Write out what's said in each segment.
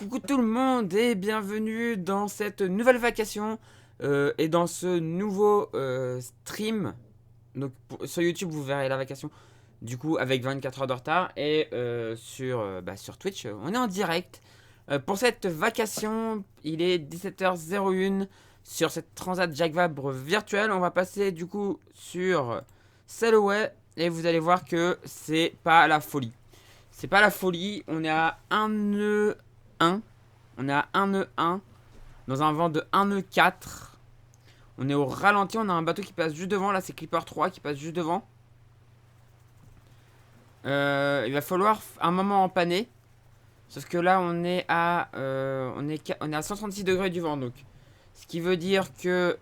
Coucou tout le monde et bienvenue dans cette nouvelle vacation et dans ce nouveau stream. Donc sur YouTube vous verrez la vacation du coup avec 24 heures de retard et sur Twitch on est en direct. Pour cette vacation il est 17h01 sur cette Transat Jacques Vabre virtuelle. On va passer du coup sur Sailaway et vous allez voir que c'est pas la folie. C'est pas la folie, on est à 1 nœud 1. On est à 1 nœud 1. Dans un vent de 1 nœud 4. On est au ralenti, on a un bateau qui passe juste devant. Là c'est Clipper 3 qui passe juste devant. Il va falloir un moment empanner. Sauf que là on est à on est à 136 degrés du vent donc. Ce qui veut dire que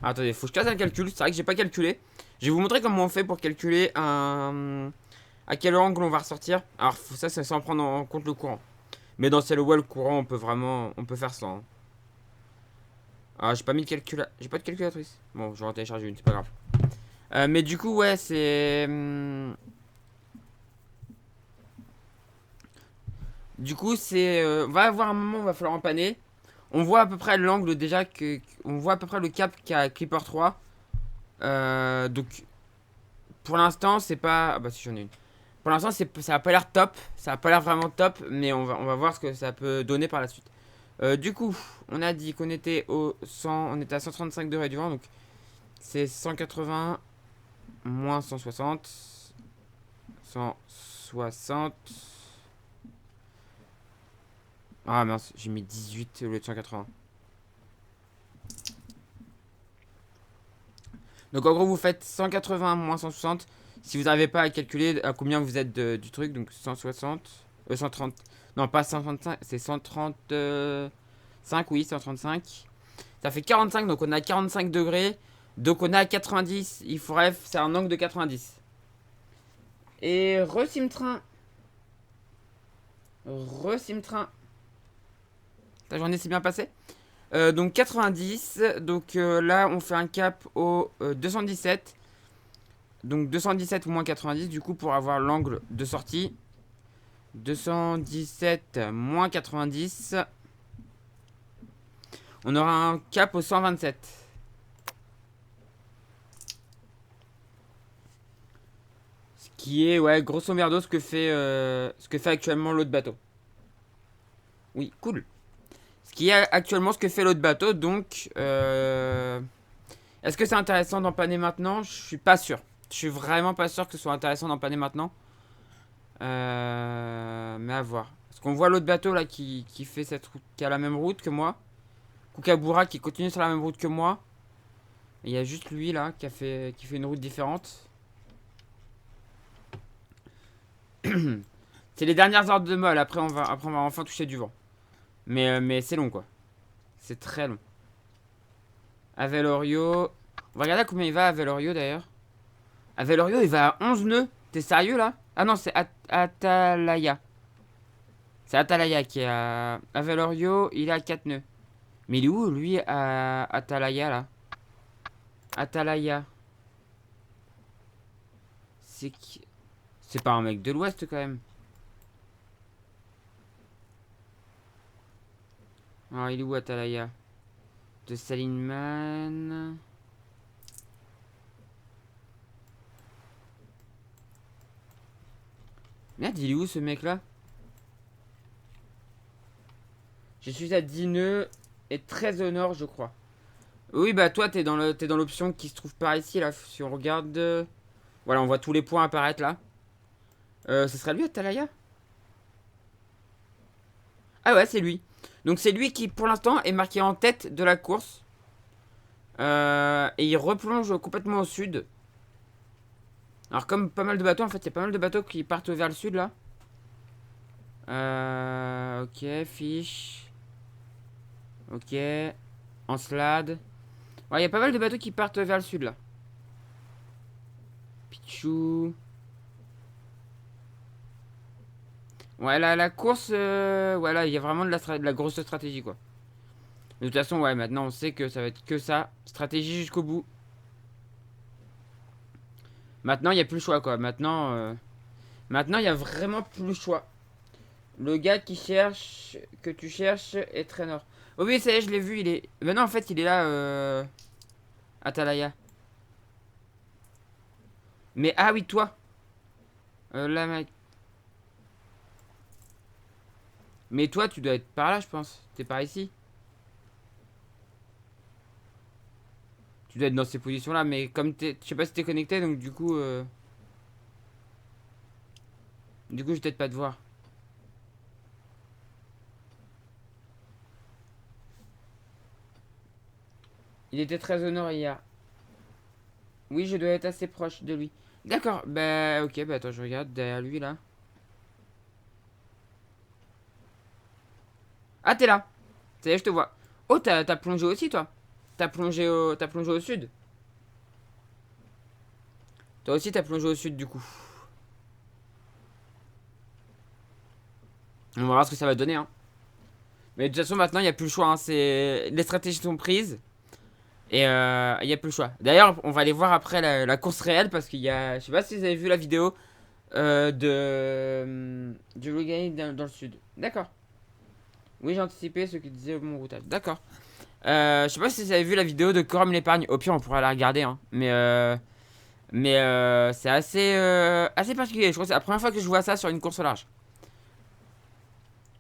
attendez, faut que je fasse un calcul. C'est vrai que j'ai pas calculé. Je vais vous montrer comment on fait pour calculer à quel angle on va ressortir. Alors ça c'est sans prendre en compte le courant. Mais dans Sailaway le courant on peut faire ça. Hein. Ah j'ai pas mis de calculatrice. J'ai pas de calculatrice. Bon j'aurais téléchargé une, c'est pas grave. Mais du coup ouais c'est du coup c'est on va avoir un moment où il va falloir empanner. On voit à peu près l'angle déjà que on voit à peu près le cap qu'a Clipper 3. Donc pour l'instant c'est pas ah bah si j'en ai une. Pour l'instant ça a pas l'air top, ça a pas l'air vraiment top, mais on va voir ce que ça peut donner par la suite. Du coup, on a dit qu'on était au 100, on était à 135 degrés du vent, donc c'est 180 moins 160, 160. Ah mince, j'ai mis 18 au lieu de 180. Donc en gros, vous faites 180 moins 160. Si vous n'arrivez pas à calculer à combien vous êtes du truc, donc 160, 130, non pas 135, c'est 135, oui, 135. Ça fait 45, donc on a 45 degrés. Donc on a à 90, il faudrait faire un angle de 90. Et resim-train. Resim-train. Ta journée s'est bien passée. Donc 90, donc là on fait un cap au 217. Donc 217 ou moins 90 du coup pour avoir l'angle de sortie. 217 moins 90. On aura un cap au 127. Ce qui est ouais grosso merdo ce que fait actuellement l'autre bateau. Oui, cool. Ce qui est actuellement ce que fait l'autre bateau, donc est-ce que c'est intéressant d'empanner maintenant? Je suis pas sûr. Je suis vraiment pas sûr que ce soit intéressant d'empanner maintenant. Mais à voir. Parce qu'on voit l'autre bateau là qui fait cette route, qui a la même route que moi. Kookaburra qui continue sur la même route que moi. Et il y a juste lui là qui fait une route différente. C'est les dernières heures de molle. Après on va enfin toucher du vent. Mais c'est long quoi. C'est très long. Avelorio. On va regarder à combien il va Avelorio d'ailleurs. Avelorio il va à 11 nœuds. T'es sérieux là? Ah non, c'est Atalaya. C'est Atalaya qui est à Avelorio, il est à 4 nœuds. Mais il est où lui à Atalaya là? Atalaya. C'est qui? C'est pas un mec de l'ouest quand même. Ah, il est où Atalaya? De Salinman. Merde, il est où ce mec là? Je suis à 10 nœuds et 13 au nord, je crois. Oui, bah toi, t'es dans l'option qui se trouve par ici là. Si on regarde. Voilà, on voit tous les points apparaître là. Ce serait lui Atalaya? Ah ouais, c'est lui. Donc c'est lui qui, pour l'instant, est marqué en tête de la course. Et il replonge complètement au sud. Alors comme pas mal de bateaux, en fait, il y a pas mal de bateaux qui partent vers le sud là. Ok, fiche. Ok. Encelade. Ouais, il y a pas mal de bateaux qui partent vers le sud là. Pichou. Ouais, la course, voilà, il y a vraiment de la grosse stratégie quoi. De toute façon, ouais, maintenant on sait que ça va être que ça. Stratégie jusqu'au bout. Maintenant, il n'y a plus le choix quoi. Maintenant, il n'y a vraiment plus le choix. Le gars qui cherche, que tu cherches est traîneur. Oh oui, ça y est, je l'ai vu, il est... Ben non, en fait, il est là, Atalaya. Mais, ah oui, toi. Là, mec. Mais toi, tu dois être par là, je pense. T'es par ici. Tu dois être dans ces positions-là, mais comme t'es... Je sais pas si t'es connecté, donc du coup... Du coup, je vais peut-être pas te voir. Il était très honoré hier. Oui, je dois être assez proche de lui. D'accord, bah ok, bah attends, je regarde derrière lui là. Ah, t'es là. Ça y est, je te vois. Oh, t'as plongé aussi, toi. T'as plongé au sud. Toi aussi, t'as plongé au sud, du coup. On va voir ce que ça va donner, hein. Mais de toute façon, maintenant, il n'y a plus le choix, hein. Les stratégies sont prises. Et il n'y a plus le choix. D'ailleurs, on va aller voir après la course réelle parce qu'il y a. Je sais pas si vous avez vu la vidéo du regagner dans le sud. D'accord. Oui, j'ai anticipé ce que disait mon routage. D'accord. Je sais pas si vous avez vu la vidéo de Corum l'épargne. Au pire, on pourra la regarder, hein. Mais c'est assez particulier. Je crois que c'est la première fois que je vois ça sur une course au large.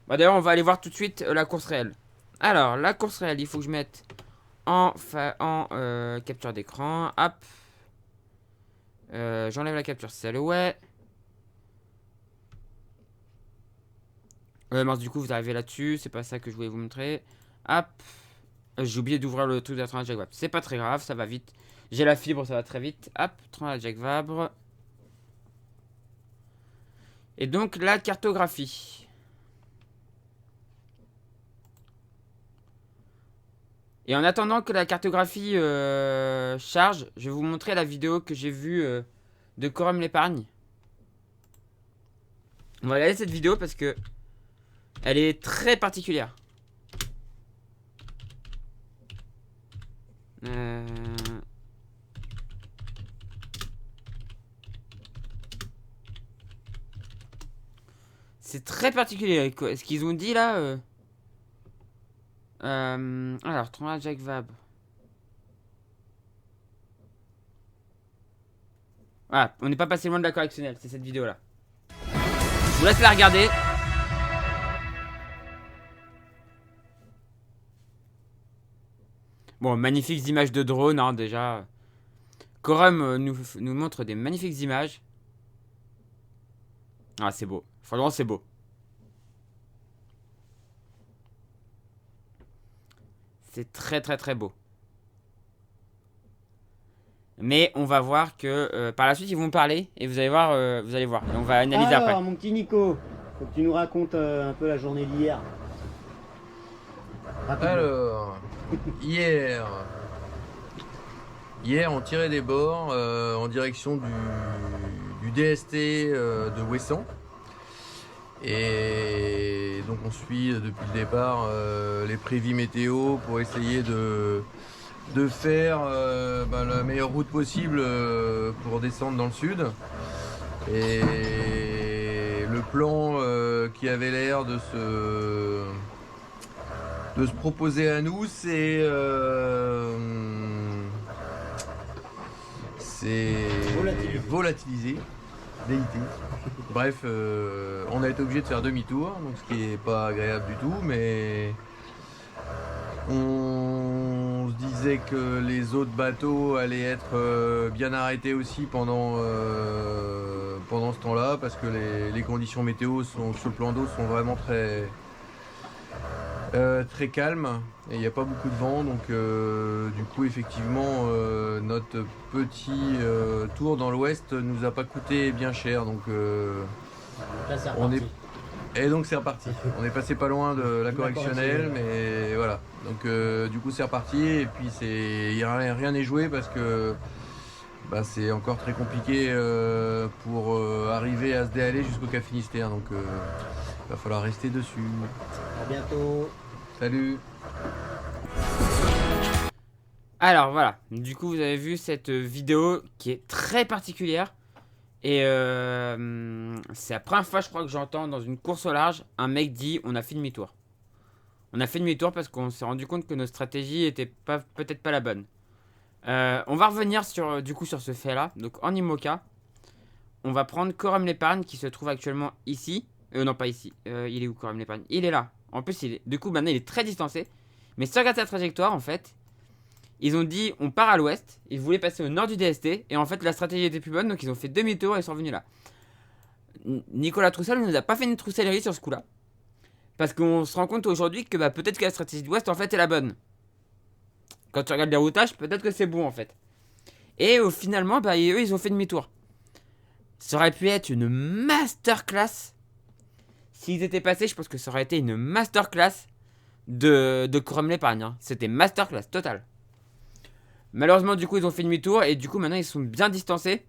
Bah, d'ailleurs, on va aller voir tout de suite la course réelle. Alors, la course réelle, il faut que je mette en capture d'écran. Hop. J'enlève la capture celle ouais. Mince, du coup, vous arrivez là-dessus. C'est pas ça que je voulais vous montrer. Hop. J'ai oublié d'ouvrir le truc de la Transat Jacques Vabre. C'est pas très grave, ça va vite. J'ai la fibre, ça va très vite. Hop, Transat Jacques Vabre. Et donc, la cartographie. Et en attendant que la cartographie charge, je vais vous montrer la vidéo que j'ai vue de Corum l'épargne. On va regarder cette vidéo parce que elle est très particulière. C'est très particulier. Ce qu'ils ont dit là. Alors, Transat Jacques Vabre. Voilà, on n'est pas passé loin de la correctionnelle, c'est cette vidéo là. Je vous laisse la regarder. Bon, magnifiques images de drone, hein, déjà. Corum nous montre des magnifiques images. Ah, c'est beau. Franchement, c'est beau. C'est très très très beau. Mais on va voir que par la suite ils vont parler et vous allez voir, et on va analyser Alors, après. mon petit Nico, faut que tu nous racontes un peu la journée d'hier. Alors, hier, on tirait des bords en direction du DST de Ouessant. Et donc on suit depuis le départ les prévis météo pour essayer de faire la meilleure route possible pour descendre dans le sud. Et le plan qui avait l'air de se proposer à nous, c'est volatiliser, DIT. Bref, on a été obligé de faire demi-tour, donc ce qui n'est pas agréable du tout, mais on se disait que les autres bateaux allaient être bien arrêtés aussi pendant ce temps-là, parce que les conditions météo sur le plan d'eau sont vraiment très calmes et il n'y a pas beaucoup de vent, donc du coup effectivement notre petit tour dans l'ouest nous a pas coûté bien cher, donc Là, c'est on est reparti. et donc c'est reparti. On est passé pas loin de la correctionnelle, mais voilà. Donc du coup c'est reparti et puis rien n'est joué parce que c'est encore très compliqué pour arriver à se déhaler jusqu'au Cap Finistère. Donc il va falloir rester dessus. À bientôt. Salut. Alors voilà, du coup vous avez vu cette vidéo qui est très particulière. Et c'est la première fois, je crois, que j'entends dans une course au large, un mec dit on a fait demi-tour. On a fait demi-tour parce qu'on s'est rendu compte que notre stratégie était peut-être pas la bonne. On va revenir du coup sur ce fait-là. Donc en IMOCA, on va prendre Corum l'épargne qui se trouve actuellement ici. Non, pas ici. Il est où Corum l'épargne? Il est là. En plus, du coup, maintenant il est très distancé. Mais si tu regardes sa trajectoire, en fait, ils ont dit on part à l'ouest. Ils voulaient passer au nord du DST. Et en fait, la stratégie était plus bonne. Donc ils ont fait demi-tour et ils sont revenus là. Nicolas Troussel ne nous a pas fait une troussellerie sur ce coup-là. Parce qu'on se rend compte aujourd'hui que peut-être que la stratégie de l'ouest en fait est la bonne. Quand tu regardes les routages, peut-être que c'est bon en fait. Et finalement, eux ils ont fait demi-tour. Ça aurait pu être une masterclass. S'ils étaient passés, je pense que ça aurait été une masterclass de Corum l'épargne. Hein. C'était masterclass total. Malheureusement, du coup, ils ont fait demi-tour. Et du coup, maintenant, ils sont bien distancés.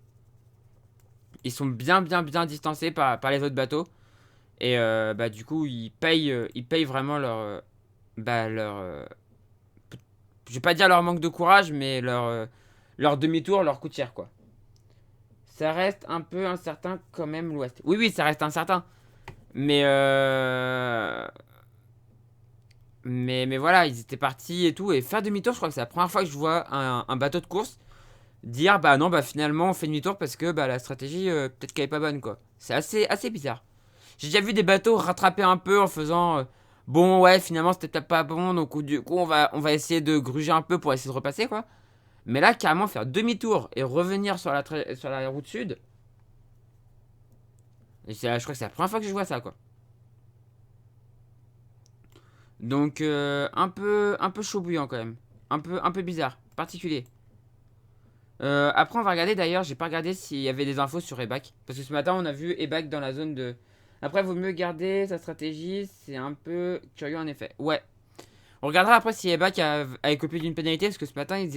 Ils sont bien distancés par les autres bateaux. Et du coup, ils payent vraiment leur je vais pas dire leur manque de courage, mais leur demi-tour, leur coup de cher, quoi. Ça reste un peu incertain quand même l'Ouest. Oui, ça reste incertain. Mais voilà, ils étaient partis et tout. Et faire demi-tour, je crois que c'est la première fois que je vois un bateau de course dire non, finalement on fait demi-tour parce que la stratégie, peut-être qu'elle est pas bonne, quoi. C'est assez bizarre. J'ai déjà vu des bateaux rattraper un peu en faisant bon, ouais, finalement c'était peut-être pas bon, donc du coup on va essayer de gruger un peu pour essayer de repasser, quoi. Mais là, carrément, faire demi-tour et revenir sur la route sud, je crois que c'est la première fois que je vois ça, quoi. Donc, un peu chaud bouillant quand même. Un peu bizarre, particulier. Après, on va regarder d'ailleurs, j'ai pas regardé s'il y avait des infos sur Ebac. Parce que ce matin, on a vu Ebac dans la zone de. Après, il vaut mieux garder sa stratégie, c'est un peu curieux en effet. Ouais. On regardera après si Ebac a écopé d'une pénalité, parce que ce matin,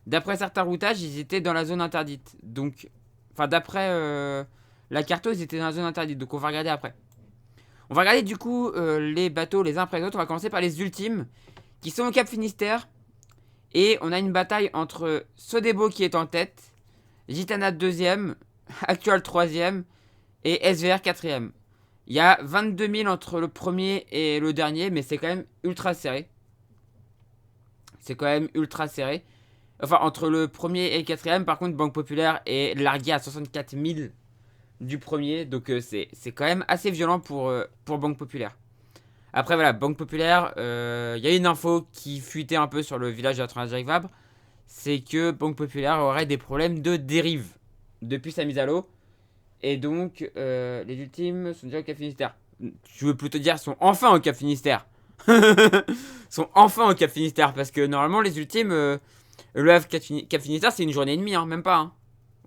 d'après certains routages, ils étaient dans la zone interdite. Donc, enfin, d'après la carto, ils étaient dans la zone interdite. Donc, on va regarder après. On va regarder du coup les bateaux les uns après les autres. On va commencer par les ultimes qui sont au Cap Finistère. Et on a une bataille entre Sodebo qui est en tête, Gitana 2ème, Actual 3ème et SVR 4ème. Il y a 22 000 entre le premier et le dernier, mais c'est quand même ultra serré. Enfin, entre le premier et le quatrième, par contre, Banque Populaire est largué à 64 000 du premier. Donc c'est quand même assez violent pour Banque Populaire. Après, voilà, Banque Populaire, il y a une info qui fuitait un peu sur le village de la Transat Jacques Vabre. C'est que Banque Populaire aurait des problèmes de dérive depuis sa mise à l'eau. Et donc, les ultimes sont déjà au Cap Finistère. Je veux plutôt dire, sont enfin au Cap Finistère. Sont enfin au Cap Finistère. Parce que normalement, les ultimes, le Havre Cap Finistère, c'est une journée et demie, hein, même pas. Hein.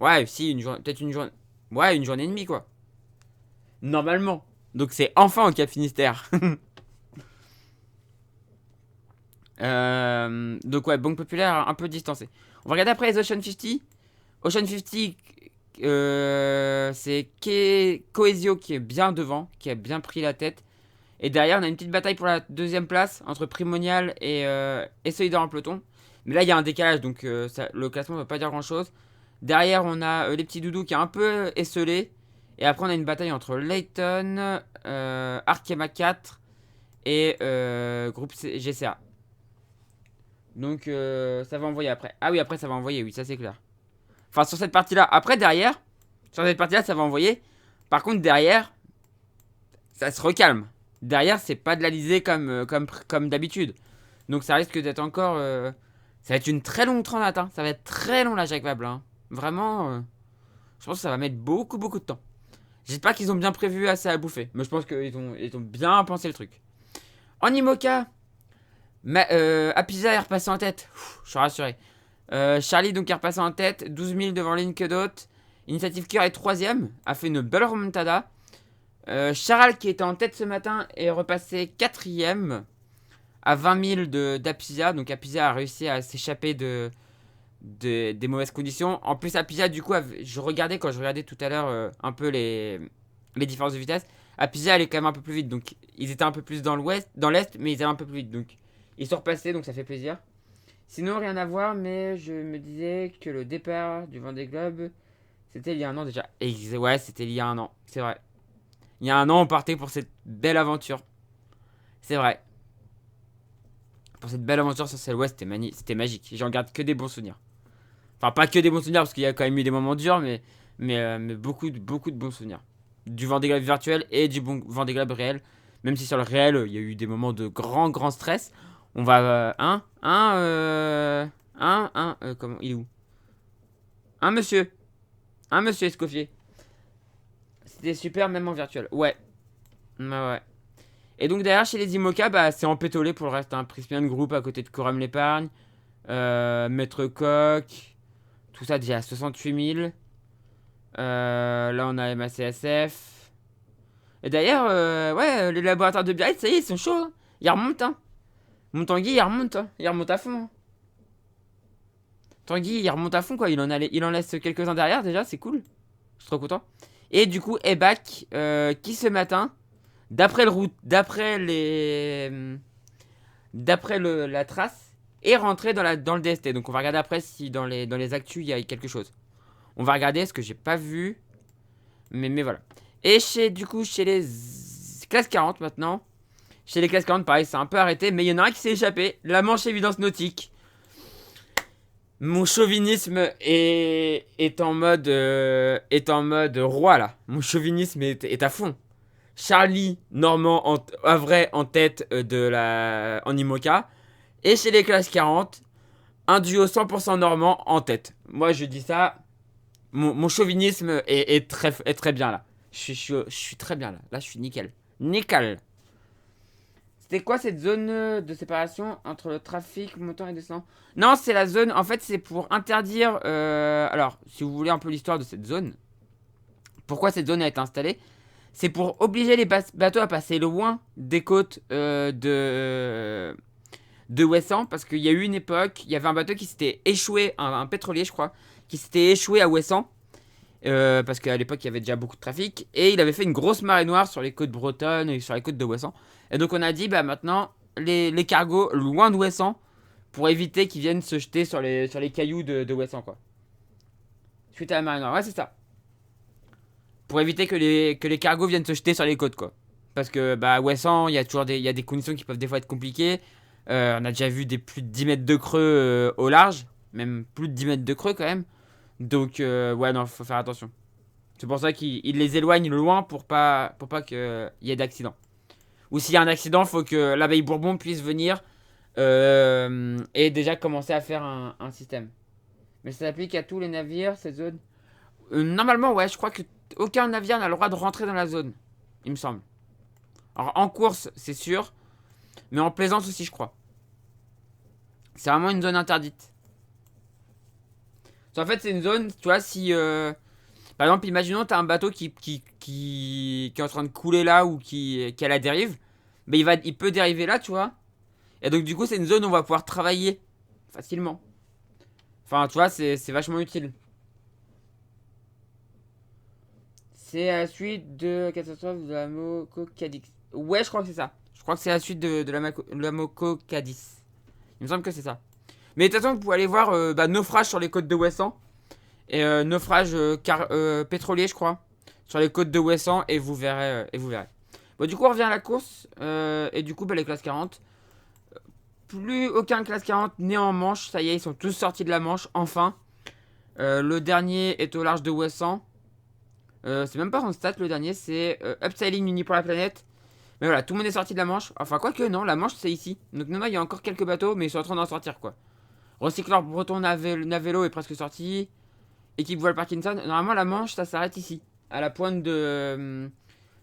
Ouais, si, peut-être une journée. Ouais, une journée et demie, quoi. Normalement. Donc, c'est enfin au Cap Finistère. Donc ouais, Banque Populaire un peu distancée. On va regarder après les Ocean 50. Ocean 50, c'est Coesio qui est bien devant, qui a bien pris la tête. Et derrière, on a une petite bataille pour la deuxième place entre Primonial et Solidar en peloton. Mais là, il y a un décalage, donc le classement ne va pas dire grand-chose. Derrière, on a les petits doudous qui est un peu esselé. Et après, on a une bataille entre Layton, Arkema 4 et groupe GCA. Donc ça va envoyer après. Ah oui, après ça va envoyer, oui, ça c'est clair. Enfin, sur cette partie-là. Après, derrière, sur cette partie-là, ça va envoyer. Par contre, derrière, ça se recalme. Derrière, c'est pas de l'Alizé comme d'habitude. Donc ça risque d'être encore... ça va être une très longue transit. Hein. Ça va être très long, la Jacques Vabre. Hein. Vraiment, je pense que ça va mettre beaucoup de temps. J'espère qu'ils ont bien prévu assez à bouffer. Mais je pense qu'ils ont bien pensé le truc. En IMOCA... Apisa est repassé en tête. Je suis rassuré. Charlie donc est repassé en tête. 12 000 devant Linkedot. Initiative Cœur est 3ème. A fait une belle remontada. Charal qui était en tête ce matin est repassé 4ème. À 20 000 d'Apisa. Donc Apisa a réussi à s'échapper des mauvaises conditions. En plus Apisa du coup, quand je regardais tout à l'heure un peu les différences de vitesse. Apisa allait quand même un peu plus vite. Donc ils étaient un peu plus dans l'est, mais ils allaient un peu plus vite. Donc ils sont repassés, donc ça fait plaisir. Sinon, rien à voir, mais je me disais que le départ du Vendée Globe, C'était il y a un an déjà. Ouais, c'était il y a un an, c'est vrai. Il y a un an, on partait pour cette belle aventure. C'est vrai. Pour cette belle aventure sur celle ouest, c'était magique. J'en garde que des bons souvenirs. Enfin, pas que des bons souvenirs, parce qu'il y a quand même eu des moments durs, mais beaucoup, beaucoup de bons souvenirs. Du Vendée Globe virtuel et du bon Vendée Globe réel. Même si sur le réel, il y a eu des moments de grand stress. On va... comment... Il est où? Un monsieur Escoffier. C'était super, même en virtuel. Ouais. Ouais. Et donc derrière, chez les IMOCA, bah, c'est empétolé pour le reste. Hein. Prispian Group à côté de Coram l'épargne. Maître Coq. Tout ça déjà à 68 000. Là, on a MACSF. Et d'ailleurs, ouais, les laboratoires de Biarritz, ça y est, ils sont chauds. Hein. Ils remontent, hein. Mon Tanguy, il remonte. Hein. Il remonte à fond. Hein. Tanguy, il remonte à fond, quoi. Il en laisse quelques-uns derrière, déjà, c'est cool. Je suis trop content. Et du coup, Ebac, qui ce matin, d'après la trace, est rentré dans le DST. Donc on va regarder après si dans les actus il y a quelque chose. On va regarder ce que j'ai pas vu. Mais voilà. Et du coup, chez les classes 40 maintenant. Chez les classes 40, pareil, c'est un peu arrêté. Mais il y en a un qui s'est échappé. La Manche Évidence Nautique. Mon chauvinisme est en mode roi là. Mon chauvinisme est à fond. Charlie Normand en tête en IMOCA. Et chez les classes 40, un duo 100% normand en tête. Moi je dis ça. Mon chauvinisme est très bien là. Je suis très bien là. Là je suis nickel. Nickel. C'était quoi cette zone de séparation entre le trafic montant et descendant? Non, c'est la zone, en fait c'est pour interdire... alors, si vous voulez un peu l'histoire de cette zone, pourquoi cette zone a été installée, c'est pour obliger les bateaux à passer loin des côtes de Ouessant, parce qu'il y a eu une époque, il y avait un bateau qui s'était échoué, un pétrolier je crois, qui s'était échoué à Ouessant, parce qu'à l'époque il y avait déjà beaucoup de trafic, et il avait fait une grosse marée noire sur les côtes bretonnes et sur les côtes de Ouessant. Et donc on a dit, bah maintenant, les cargos loin de Ouessant, pour éviter qu'ils viennent se jeter sur les cailloux de Ouessant, quoi. Suite à la marée noire, ouais c'est ça. Pour éviter que les cargos viennent se jeter sur les côtes, quoi. Parce que, bah, Ouessant, il y a des conditions qui peuvent des fois être compliquées. On a déjà vu des plus de 10 mètres de creux au large, même plus de 10 mètres de creux quand même. Donc, ouais, non, faut faire attention. C'est pour ça qu'il les éloigne loin pour pas qu'il y ait d'accident. Ou s'il y a un accident, faut que l'abeille Bourbon puisse venir et déjà commencer à faire un système. Mais ça s'applique à tous les navires, cette zone. Normalement, ouais, je crois que aucun navire n'a le droit de rentrer dans la zone, il me semble. Alors en course, c'est sûr, mais en plaisance aussi, je crois. C'est vraiment une zone interdite. En fait, c'est une zone, tu vois, si... par exemple, imaginons t'as un bateau qui est en train de couler là ou qui est à la dérive. Mais il peut dériver là, tu vois. Et donc, du coup, c'est une zone où on va pouvoir travailler facilement. Enfin, tu vois, c'est vachement utile. C'est la suite de catastrophe de la Moco Cadix. Ouais, je crois que c'est ça. Je crois que c'est la suite de la Moco Cadiz. Il me semble que c'est ça. Mais de toute façon, vous pouvez aller voir naufrage sur les côtes de Ouessant. Et naufrage pétrolier, je crois. Sur les côtes de Ouessant. Et vous verrez. Bon, du coup, on revient à la course. Et du coup, les classes 40. Plus aucun classe 40 né en Manche. Ça y est, ils sont tous sortis de la Manche. Enfin. Le dernier est au large de Ouessant. C'est même pas en stat le dernier. C'est Upsailing Uni pour la planète. Mais voilà, tout le monde est sorti de la Manche. Enfin, quoique, non, la Manche c'est ici. Donc, non, il y a encore quelques bateaux. Mais ils sont en train d'en sortir, quoi. Recycleur breton Navelo est presque sorti. Équipe voile Parkinson. Normalement, la Manche, ça s'arrête ici. À la pointe de...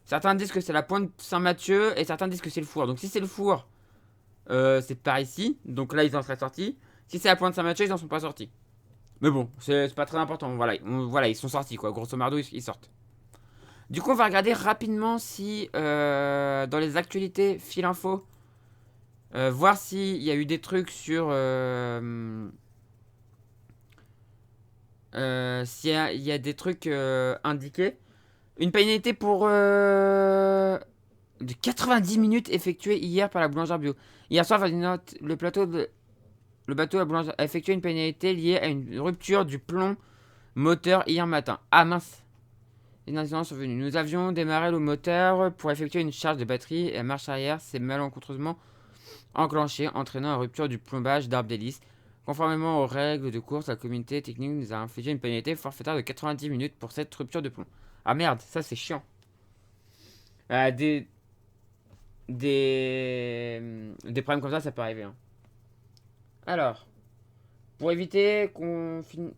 certains disent que c'est la pointe Saint-Mathieu. Et certains disent que c'est le four. Donc si c'est le four, c'est par ici. Donc là, ils en seraient sortis. Si c'est la pointe Saint-Mathieu, ils en sont pas sortis. Mais bon, c'est pas très important. Voilà, ils sont sortis, quoi. Grosso modo, ils sortent. Du coup, on va regarder rapidement si... dans les actualités, fil info... voir s'il y a eu des trucs sur... s'il y a des trucs indiqués. Une pénalité pour de 90 minutes effectuée hier par la boulangère bio. Hier soir, le bateau à boulangère a effectué une pénalité liée à une rupture du plomb moteur hier matin. Ah mince. Les incidents sont venus. Nous avions démarré le moteur pour effectuer une charge de batterie et la marche arrière s'est malencontreusement enclenchée, entraînant une rupture du plombage d'arbre d'hélice. Conformément aux règles de course, la communauté technique nous a infligé une pénalité forfaitaire de 90 minutes pour cette rupture de plomb. Ah merde, ça c'est chiant. Des problèmes comme ça peut arriver. Hein. Alors, pour éviter qu'on finisse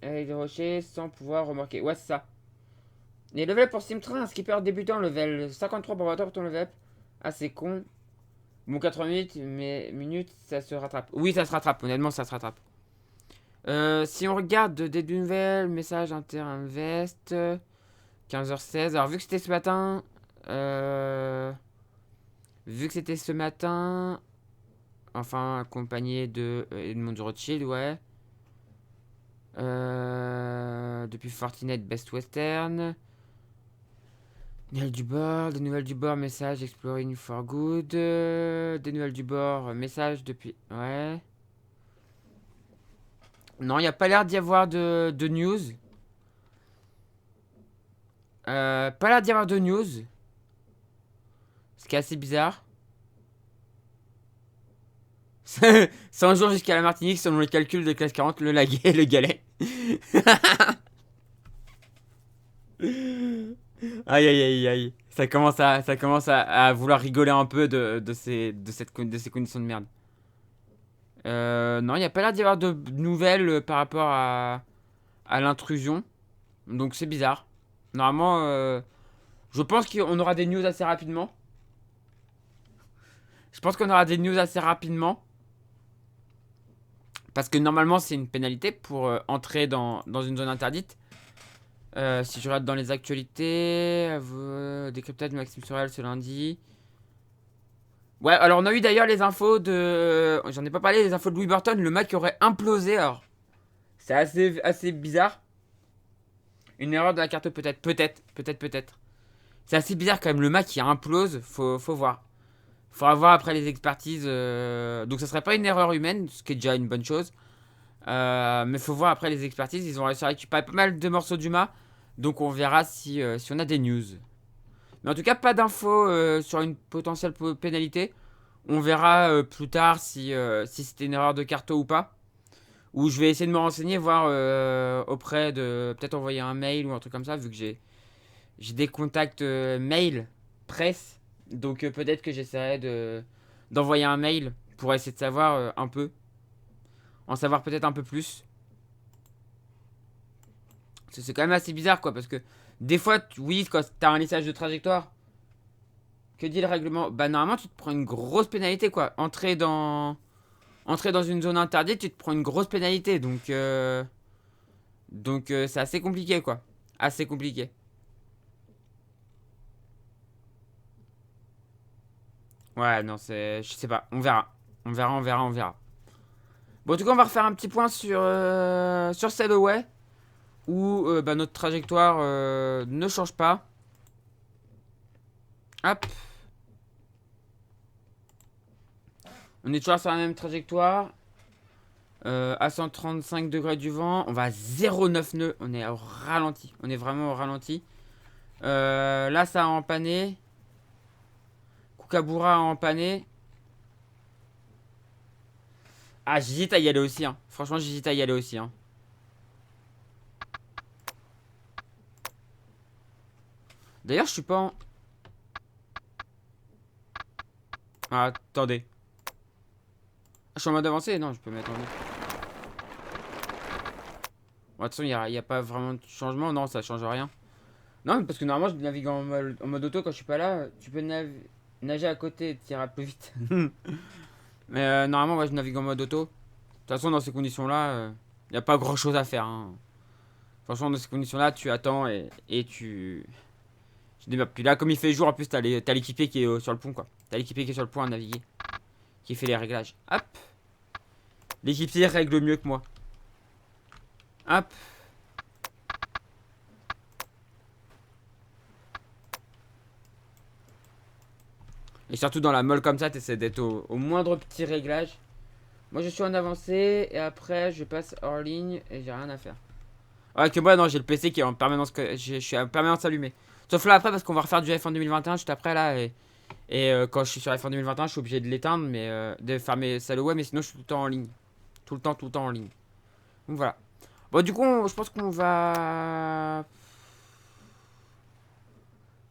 avec des rochers sans pouvoir remorquer. Ouais, c'est ça. Les levels pour Simtrain, skipper débutant, level 53 pour votre ton level up. Ah, c'est con. Bon, 88 minutes, ça se rattrape. Oui, ça se rattrape, honnêtement, ça se rattrape. Si on regarde des nouvelles, message inter-invest, 15h16. Alors, vu que c'était ce matin, enfin, accompagné de Edmond de Rothschild, ouais. Depuis Fortinet Best Western. Des nouvelles du bord, message exploring for good. Des nouvelles du bord, message depuis. Ouais. Non, il n'y a pas l'air d'y avoir de news. Pas l'air d'y avoir de news. Ce qui est assez bizarre. 100 jours jusqu'à la Martinique, selon les calculs de classe 40, le laguet, le galet. Aïe aïe aïe aïe. Ça commence à vouloir rigoler un peu de ces conditions de merde. Non, il n'y a pas l'air d'y avoir de nouvelles par rapport à l'intrusion. Donc c'est bizarre. Normalement, je pense qu'on aura des news assez rapidement. Parce que normalement, c'est une pénalité pour entrer dans une zone interdite. Si je regarde dans les actualités, décryptage de Maxime Sorel ce lundi. Ouais, alors on a eu d'ailleurs les infos de... J'en ai pas parlé, les infos de Louis Burton, le Mac aurait implosé, alors... C'est assez bizarre. Une erreur de la carte peut-être. C'est assez bizarre quand même, le Mac qui implose, faut voir. Faudra voir après les expertises. Donc ça serait pas une erreur humaine, ce qui est déjà une bonne chose. Mais faut voir après les expertises, ils ont réussi à récupérer pas mal de morceaux du mât. Donc on verra si on a des news. Mais en tout cas, pas d'infos sur une potentielle pénalité. On verra plus tard si c'était une erreur de carto ou pas. Ou je vais essayer de me renseigner, voir auprès de... Peut-être envoyer un mail ou un truc comme ça, vu que j'ai des contacts mail, presse. Donc peut-être que j'essaierai d'envoyer un mail pour essayer de savoir un peu. En savoir peut-être un peu plus. C'est quand même assez bizarre quoi, parce que des fois, oui, quand t'as un lissage de trajectoire, que dit le règlement? Bah normalement tu te prends une grosse pénalité quoi. Entrer dans une zone interdite, tu te prends une grosse pénalité. Donc c'est assez compliqué quoi. Assez compliqué. Ouais, non, je sais pas. On verra. On verra. Bon, en tout cas, on va refaire un petit point sur Sailaway. Où bah, notre trajectoire ne change pas. Hop. On est toujours sur la même trajectoire. À 135 degrés du vent. On va à 0,9 nœuds. On est au ralenti. On est vraiment au ralenti. Là, ça a empanné. Kookaburra a empanné. Ah, j'hésite à y aller aussi. Hein. Franchement, j'hésite à y aller aussi. Hein. D'ailleurs, je suis pas en... Ah, attendez. Je suis en mode avancé? Non, je peux mettre en mode... Bon, de toute façon, il n'y a pas vraiment de changement. Non, ça change rien. Non, parce que normalement, je navigue en mode auto quand je suis pas là. Tu peux nager à côté et tirer plus vite. Mais normalement, ouais, je navigue en mode auto. De toute façon, dans ces conditions-là, il n'y a pas grand-chose à faire. Hein. Franchement, dans ces conditions-là, tu attends et tu développes. Puis là, comme il fait jour, en plus, t'as l'équipier qui est sur le pont, quoi. T'as l'équipier qui est sur le pont à naviguer. Qui fait les réglages. Hop. L'équipier règle mieux que moi. Hop. Et surtout dans la molle comme ça, t'essaies d'être au moindre petit réglage. Moi je suis en avancée et après je passe hors ligne et j'ai rien à faire. Ouais, que moi, non, j'ai le PC qui est en permanence. Je suis en permanence allumé. Sauf là après, parce qu'on va refaire du F1 2021 juste après là. Et quand je suis sur F1 2021, je suis obligé de l'éteindre, mais de fermer ça le web, mais sinon je suis tout le temps en ligne. Tout le temps en ligne. Donc voilà. Bon, du coup, je pense qu'on va.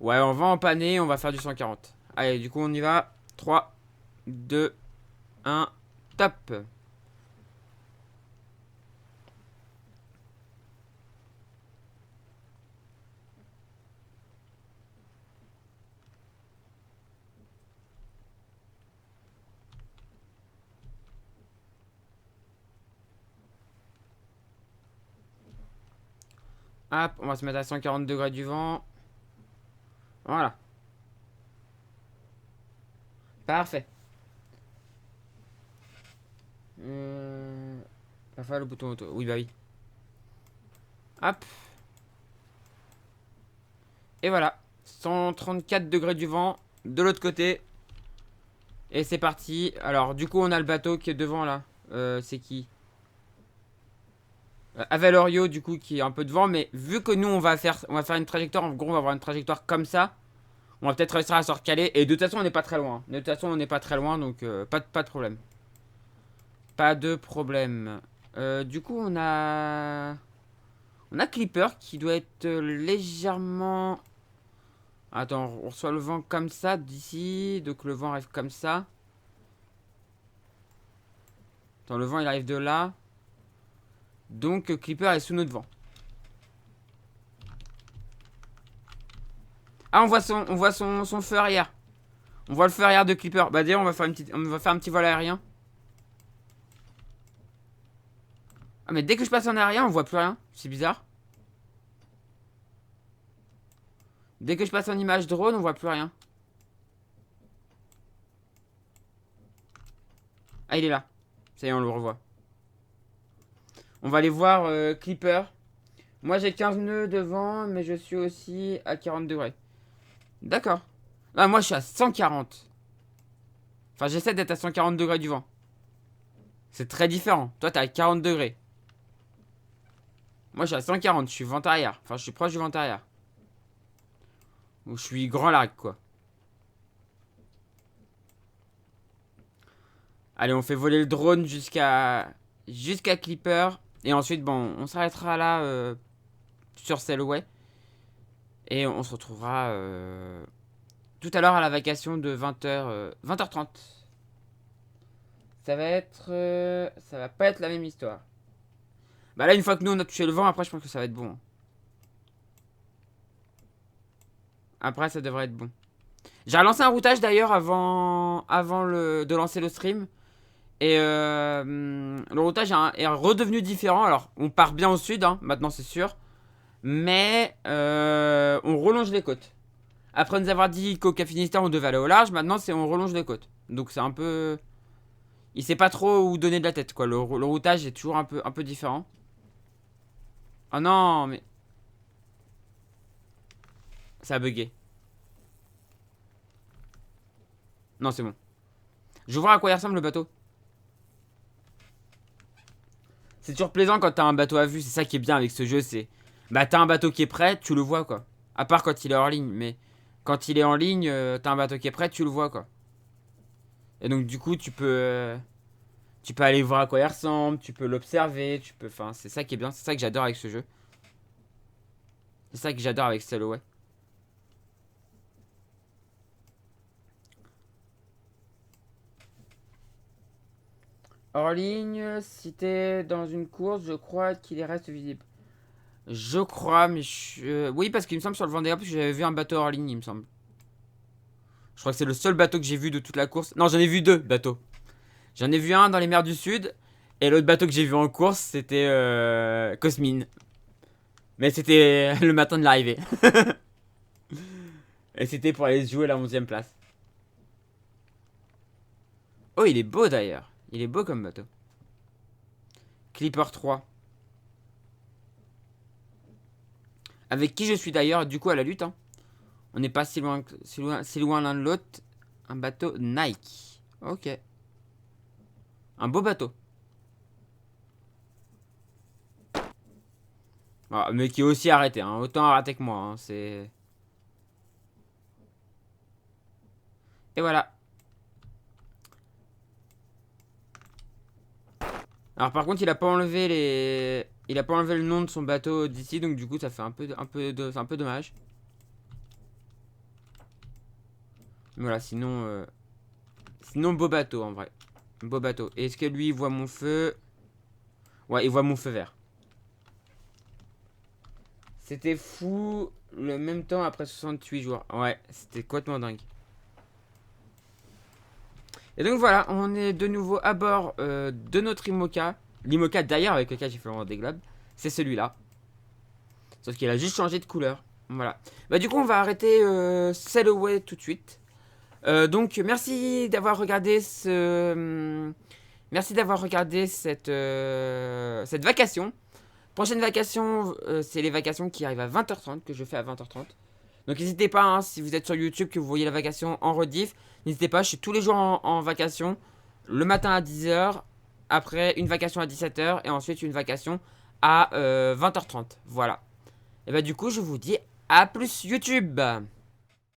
Ouais, on va empanner, on va faire du 140. Allez, du coup, on y va. 3, 2, 1, top. Hop, on va se mettre à 140 degrés du vent. Voilà. Parfait. Va faire le bouton auto. Oui, bah oui. Hop. Et voilà. 134 degrés du vent de l'autre côté. Et c'est parti. Alors, du coup, on a le bateau qui est devant là. C'est qui Avalorio, du coup, qui est un peu devant. Mais vu que nous, on va faire une trajectoire. En gros, on va avoir une trajectoire comme ça. On va peut-être réussir à se recaler. Et de toute façon, on n'est pas très loin. De toute façon, on n'est pas très loin. Donc, pas de problème. Pas de problème. Du coup, on a. On a Clipper qui doit être légèrement. Attends, on reçoit le vent comme ça d'ici. Donc le vent arrive comme ça. Attends, le vent il arrive de là. Donc Clipper est sous notre vent. Ah, on voit son feu arrière. On voit le feu arrière de Clipper. Bah d'ailleurs, on va faire un petit vol aérien. Ah, mais dès que je passe en aérien, on voit plus rien. C'est bizarre. Dès que je passe en image drone, on voit plus rien. Ah, il est là. Ça y est, on le revoit. On va aller voir Clipper. Moi, j'ai 15 nœuds devant, mais je suis aussi à 40 degrés. D'accord. Ah, moi, je suis à 140. Enfin, j'essaie d'être à 140 degrés du vent. C'est très différent. Toi, t'es à 40 degrés. Moi, je suis à 140. Je suis vent arrière. Enfin, je suis proche du vent arrière. Ou je suis grand largue, quoi. Allez, on fait voler le drone jusqu'à Clipper. Et ensuite, bon, on s'arrêtera là sur Selway. Et on se retrouvera tout à l'heure à la vacation de 20h30. Ça va être. Ça va pas être la même histoire. Bah là, une fois que nous on a touché le vent, après, je pense que ça va être bon. Après, ça devrait être bon. J'ai relancé un routage d'ailleurs avant de lancer le stream. Et le routage est redevenu différent. Alors, on part bien au sud, hein, maintenant c'est sûr. Mais on relonge les côtes. Après nous avoir dit qu'au Finistère on devait aller au large, maintenant c'est on relonge les côtes. Donc c'est un peu. Il sait pas trop où donner de la tête, quoi. Le routage est toujours un peu différent. Oh non, mais. Ça a bugué. Non, c'est bon. Je vais voir à quoi il ressemble le bateau. C'est toujours plaisant quand t'as un bateau à vue. C'est ça qui est bien avec ce jeu. C'est. Bah, t'as un bateau qui est prêt, tu le vois, quoi. À part quand il est hors ligne. Mais quand il est en ligne, t'as un bateau qui est prêt, tu le vois, quoi. Et donc, du coup, tu peux aller voir à quoi il ressemble. Tu peux l'observer. Tu peux. Enfin, c'est ça qui est bien. C'est ça que j'adore avec ce jeu. C'est ça que j'adore avec Selway. Hors ligne, si t'es dans une course, je crois qu'il reste visible. Je crois, mais oui, parce qu'il me semble sur le Vendée Globe que j'avais vu un bateau hors ligne, il me semble. Je crois que c'est le seul bateau que j'ai vu de toute la course. Non, j'en ai vu deux bateaux. J'en ai vu un dans les mers du Sud, et l'autre bateau que j'ai vu en course, c'était Cosmine. Mais c'était le matin de l'arrivée. Et c'était pour aller jouer la 11e place. Oh, il est beau d'ailleurs. Il est beau comme bateau. Clipper 3. Avec qui je suis d'ailleurs, du coup, à la lutte. Hein. On n'est pas si loin l'un de l'autre. Un bateau Nike. Ok. Un beau bateau. Ah, mais qui est aussi arrêté, hein. Autant arrêté que moi, hein. C'est... Et voilà. Alors par contre, il a pas enlevé les... Il a pas enlevé le nom de son bateau d'ici, donc du coup, ça fait c'est un peu dommage. Voilà, sinon... Sinon, beau bateau, en vrai. Beau bateau. Est-ce que lui, il voit mon feu? Ouais, il voit mon feu vert. C'était fou le même temps après 68 jours. Ouais, c'était complètement dingue. Et donc voilà, on est de nouveau à bord de notre IMOCA. L'IMOCA d'ailleurs avec lequel j'ai fait le Vendée Globe. C'est celui-là. Sauf qu'il a juste changé de couleur. Voilà. Bah du coup on va arrêter Sail Away tout de suite. Donc merci d'avoir regardé merci d'avoir regardé cette vacation. Prochaine vacation, c'est les vacations qui arrivent à 20h30, que je fais à 20h30. Donc n'hésitez pas, hein, si vous êtes sur YouTube, que vous voyez la vacation en rediff, n'hésitez pas, je suis tous les jours en vacation. Le matin à 10h, après une vacation à 17h, et ensuite une vacation à 20h30. Voilà. Et bah du coup, je vous dis à plus YouTube.